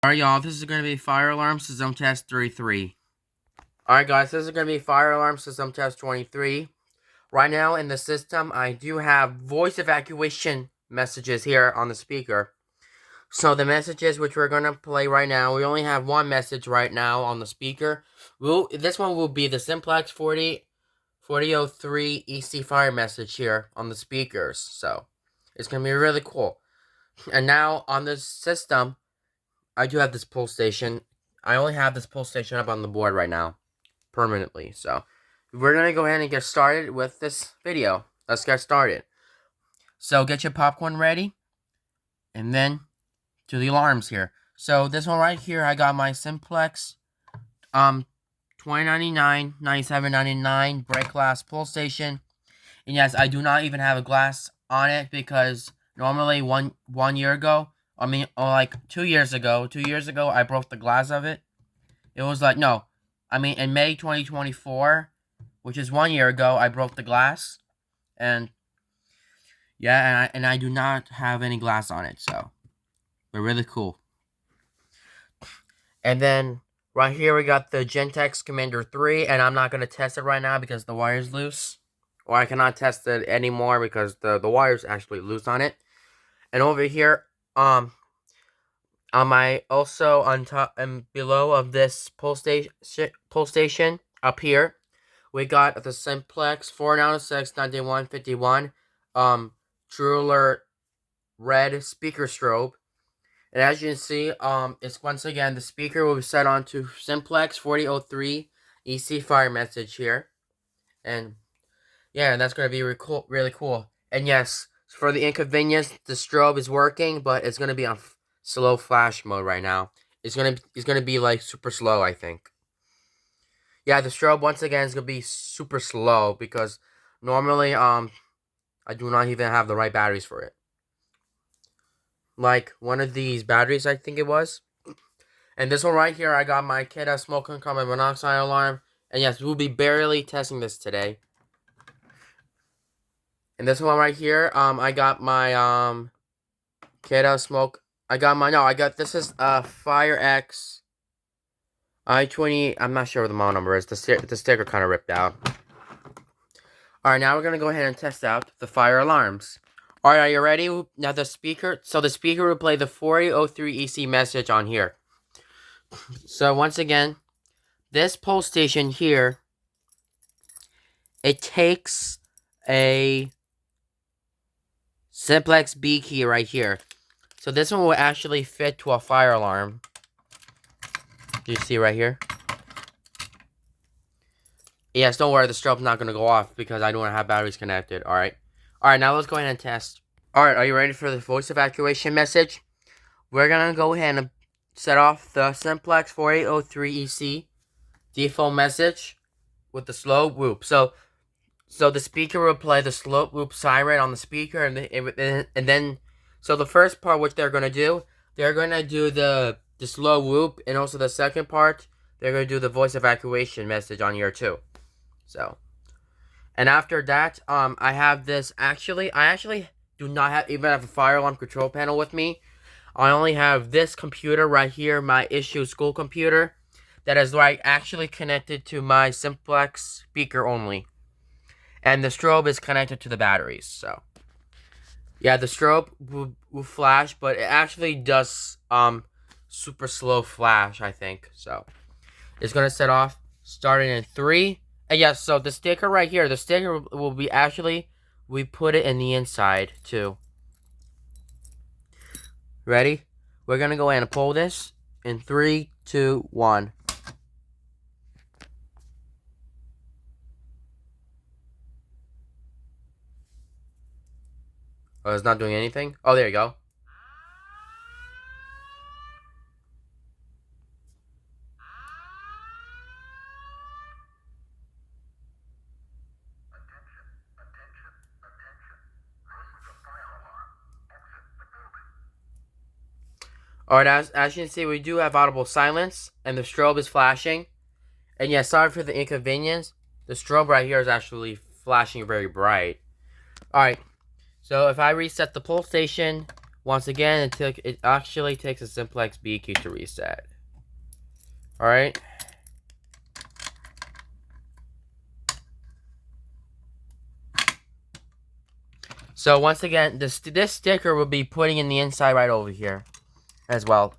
Alright, y'all, this is going to be Fire Alarm System Test 33. Alright, guys, this is going to be Fire Alarm System Test 23. Right now in the system, I do have voice evacuation messages here on the speaker. So the messages which we're going to play right now, we only have one message right now on the speaker. This one will be the Simplex 4003 EC Fire message here on the speakers. So it's going to be really cool. And now on the system, I do have this pull station. I only have this pull station up on the board right now, permanently. So, we're going to go ahead and get started with this video. Let's get started. So, get your popcorn ready. And then, to the alarms here. So, this one right here, I got my Simplex, 2099, 9799 break glass pull station. And yes, I do not even have a glass on it because normally one year ago, like 2 years ago, I broke the glass of it. It was like, no, in May 2024, which is 1 year ago, I broke the glass. And, yeah, and I do not have any glass on it, so, they're really cool. And then, right here, we got the Gentex Commander 3, and I'm not going to test it right now because the wire's loose. Or I cannot test it anymore because the wire's actually loose on it. And over here, on top and below of this pull station up here, we got the Simplex 496 9151 True Alert red speaker strobe. And as you can see, it's once again the speaker will be set on to Simplex 4003 EC Fire message here. And yeah, that's going to be really cool. And yes, for the inconvenience, the strobe is working, but it's going to be on slow flash mode right now. It's gonna be like super slow, I think. Yeah, the strobe once again is gonna be super slow because normally I do not even have the right batteries for it. Like one of these batteries, I think it was. And this one right here, I got my Kid smoke and carbon monoxide alarm. And yes, we'll be barely testing this today. And this one right here, I got my Kid smoke. This is Fire X I-20. I'm not sure what the model number is. The sticker kind of ripped out. Alright, now we're going to go ahead and test out the fire alarms. Alright, are you ready? Now the speaker will play the 4003 EC message on here. So once again, this pull station here, it takes a Simplex B key right here. So this one will actually fit to a fire alarm. Do you see right here? Yes, don't worry, the strobe's not going to go off because I don't have batteries connected, alright? Alright, now let's go ahead and test. Alright, are you ready for the voice evacuation message? We're going to go ahead and set off the Simplex 4803 EC default message with the slow whoop. So the speaker will play the slow whoop siren on the speaker, and then so the first part, which they're gonna do the slow whoop, and also the second part, they're gonna do the voice evacuation message on here too. So, and after that, I have this. I actually do not even have a fire alarm control panel with me. I only have this computer right here, my issue school computer, that is like actually connected to my Simplex speaker only. And the strobe is connected to the batteries, so. Yeah, the strobe will flash, but it actually does, super slow flash, I think, so. It's gonna set off, starting in 3. And yes, so the sticker right here, the sticker will be we put it in the inside, too. Ready? We're gonna go ahead and pull this in 3, 2, 1. Oh, it's not doing anything? Oh, there you go. Alright, as you can see, we do have audible silence, and the strobe is flashing. And yeah, sorry for the inconvenience. The strobe right here is actually flashing very bright. Alright, so if I reset the pull station, Once again, it actually takes a Simplex B key to reset. Alright? So once again, this sticker will be putting in the inside right over here as well.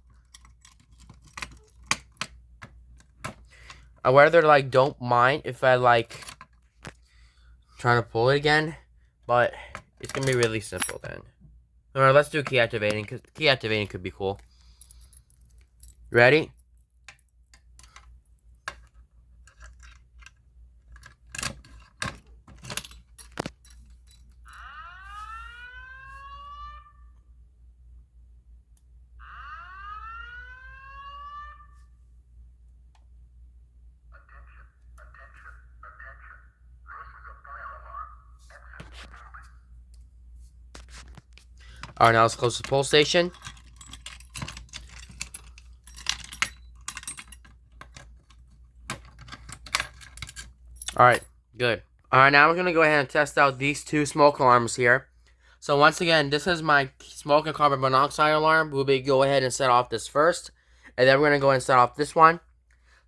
I rather like don't mind if I like trying to pull it again, but it's gonna be really simple then. Alright, let's do key activating, because key activating could be cool. Ready? Alright, now let's close the pull station. Alright, good. Alright, now we're going to go ahead and test out these two smoke alarms here. So once again, this is my smoke and carbon monoxide alarm. We'll go ahead and set off this first. And then we're going to go ahead and set off this one.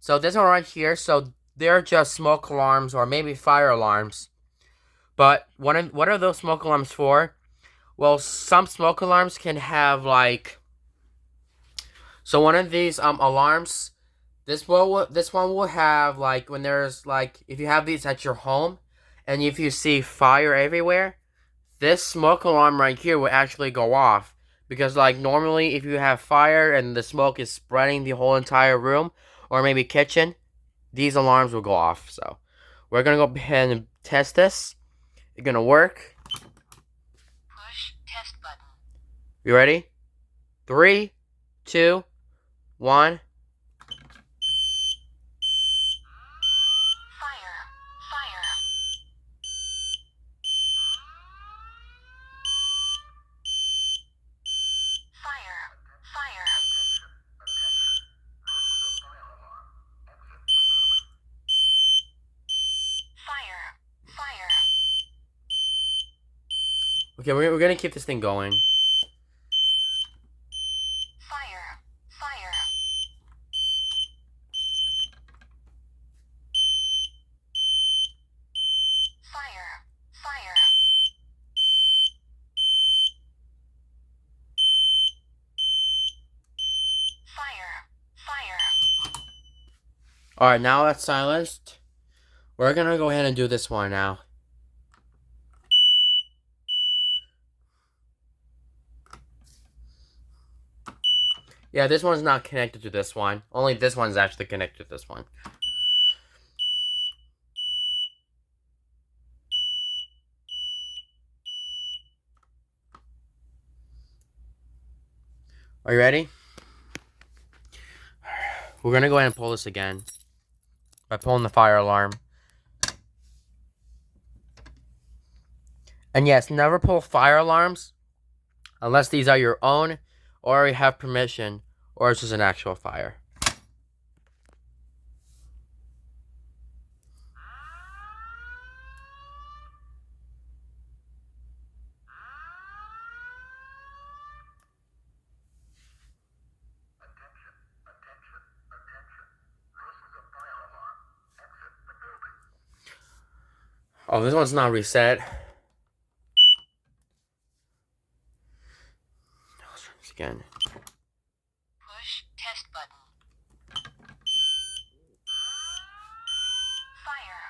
So this one right here, so they're just smoke alarms or maybe fire alarms. But what are those smoke alarms for? Well, some smoke alarms can have like... So one of these alarms, this one will have like when there's like, if you have these at your home and if you see fire everywhere, this smoke alarm right here will actually go off. Because like normally if you have fire and the smoke is spreading the whole entire room or maybe kitchen, these alarms will go off. So we're going to go ahead and test this. It's going to work. Push test button. You ready? 3, 2, 1. Okay, we're gonna keep this thing going. Fire. Alright, now that's silenced. We're gonna go ahead and do this one now. Yeah, this one's not connected to this one. Only this one's actually connected to this one. Are you ready? We're gonna go ahead and pull this again by pulling the fire alarm. And yes, never pull fire alarms unless these are your own or you have permission or it's just an actual fire. Oh, this one's not reset. Let's try this again. Push test button. Fire.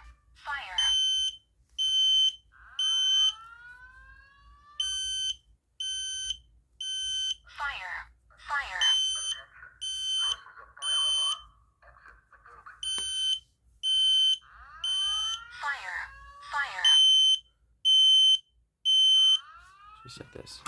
Let's reset this.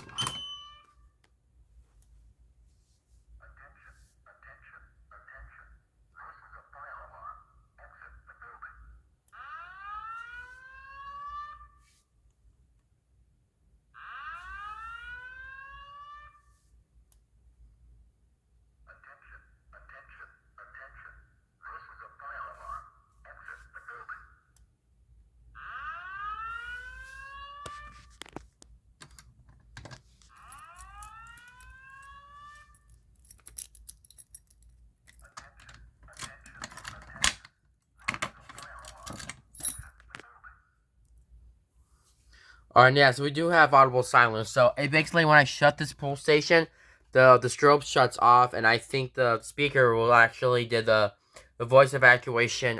Alright, yeah, so we do have audible silence. So it basically when I shut this pull station, the strobe shuts off, and I think the speaker will actually did the voice evacuation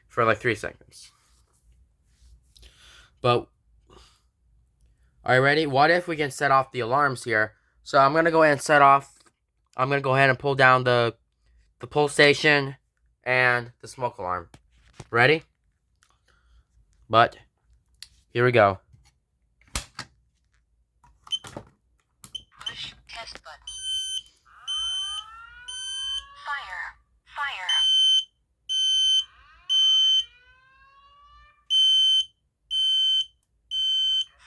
for like 3 seconds. But are you ready? What if we can set off the alarms here? So I'm gonna go ahead and set off. I'm gonna go ahead and pull down the pull station and the smoke alarm. Ready? But here we go. Push test button. Fire. Fire.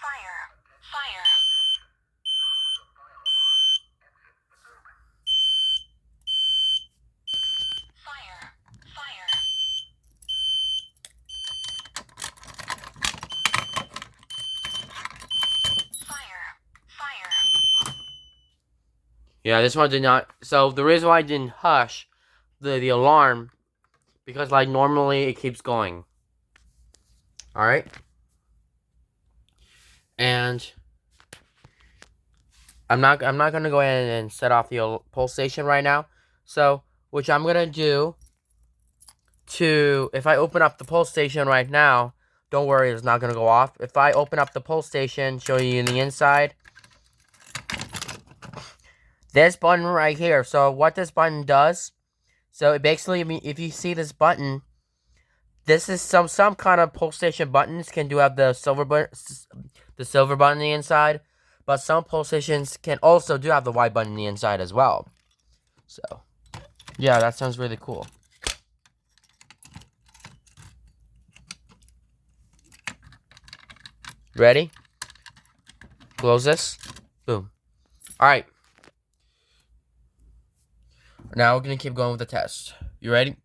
Fire. Fire. Fire. Fire. Fire. Fire. Yeah, this one did not. So the reason why I didn't hush the alarm, because like normally it keeps going. All right. And I'm not gonna go ahead and set off the pulse station right now. So which I'm gonna do to, if I open up the pulse station right now, don't worry, it's not gonna go off. If I open up the pulse station, show you in the inside, this button right here. So what this button does, so it basically, if you see this button, this is some kind of pulse station buttons can do have the silver button on the inside, but some pulse stations can also do have the white button on the inside as well. So yeah, that sounds really cool. Ready? Close this. Boom. Alright. Now we're going to keep going with the test. You ready?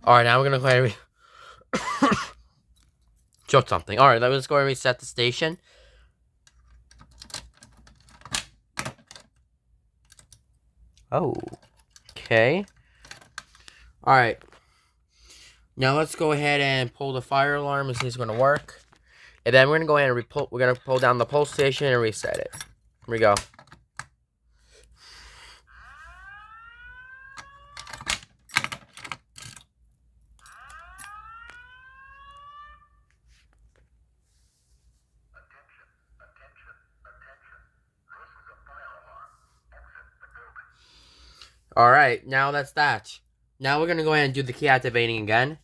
Alright, now we're going to go ahead and choke something. Alright, let's go ahead and reset the station. Oh. Okay. Alright. Now let's go ahead and pull the fire alarm and see if it's going to work. And then we're going to go ahead and we're going to pull down the pulse station and reset it. Here we go. Alright, now that's that. Now we're going to go ahead and do the key activating again.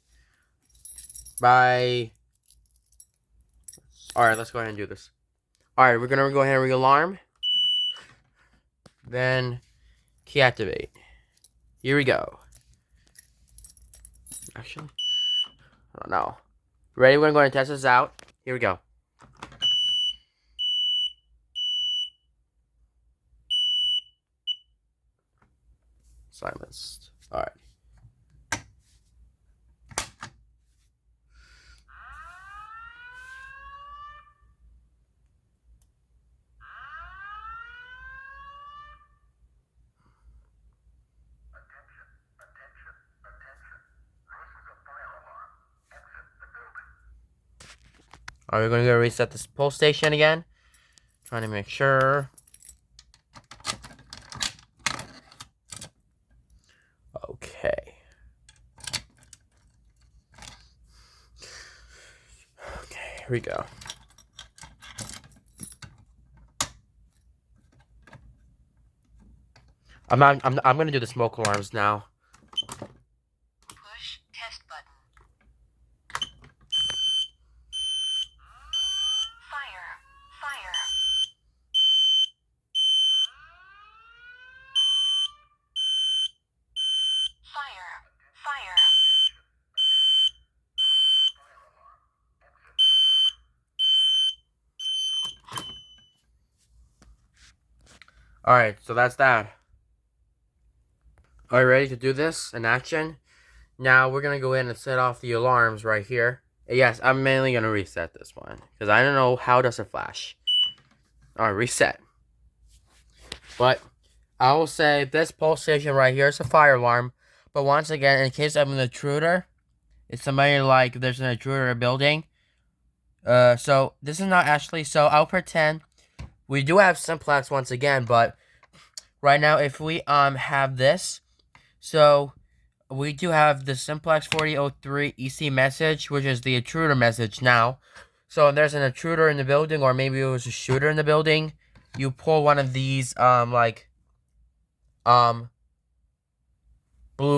Alright, let's go ahead and do this. Alright, we're going to go ahead and re-alarm. Then key activate. Here we go. Actually, I don't know. Ready? We're going to test this out. Here we go. Silenced. Alright. Alright, we're going to go reset this pulse station again. Trying to make sure. Okay. Okay, here we go. I'm gonna do the smoke alarms now. Push test button. Fire. Fire. Fire. Fire. Alright, so that's that. Are you ready to do this in action? Now we're gonna go in and set off the alarms right here. Yes, I'm mainly gonna reset this one because I don't know how does it flash. Alright, reset. But I will say this pulse station right here is a fire alarm. But once again, in case of an intruder, it's somebody like there's an intruder in a building. So this is not actually. So I'll pretend we do have Simplex once again, but right now if we have this, so we do have the Simplex 4003 EC message, which is the intruder message now. So if there's an intruder in the building, or maybe it was a shooter in the building, you pull one of these blue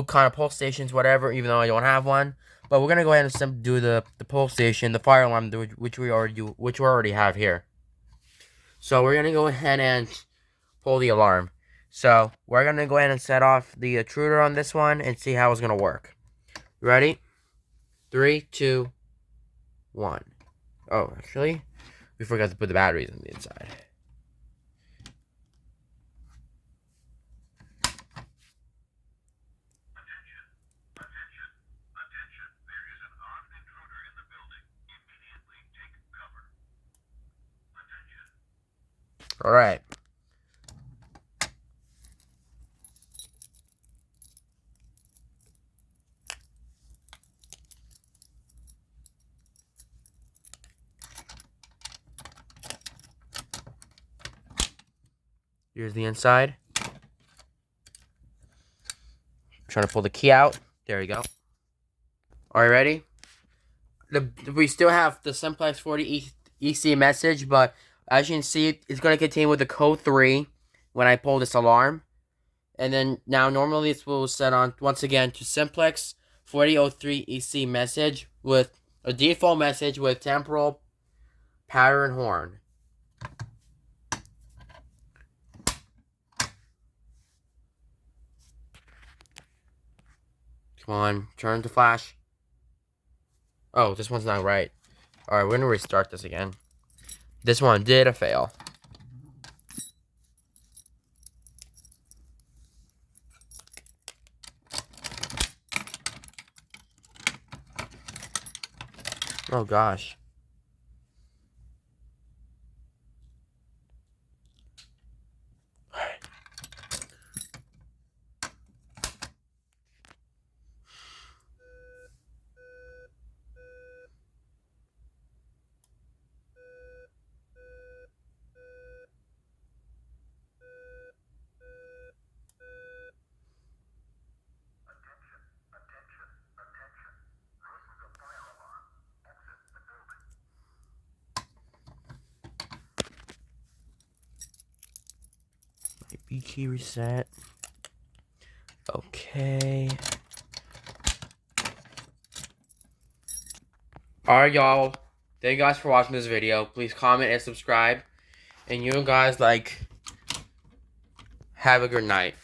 kind of pulse stations, whatever, even though I don't have one. But we're gonna go ahead and do the pulse station, the fire alarm, which we already have here. So we're gonna go ahead and pull the alarm. So we're gonna go ahead and set off the intruder on this one and see how it's gonna work. Ready? 3, 2, 1. Oh, actually, we forgot to put the batteries on the inside. All right. Here's the inside. Trying to pull the key out. There you go. Are you ready? We still have the Simplex 40 EC message, but as you can see, it's going to contain with the code 3 when I pull this alarm. And then now normally this will set on once again to Simplex 4003 EC message with a default message with temporal pattern horn. Come on, turn to flash. Oh, this one's not right. Alright, we're going to restart this again. This one did fail. Oh gosh. B key reset. Okay. Alright, y'all. Thank you guys for watching this video. Please comment and subscribe. And you guys, have a good night.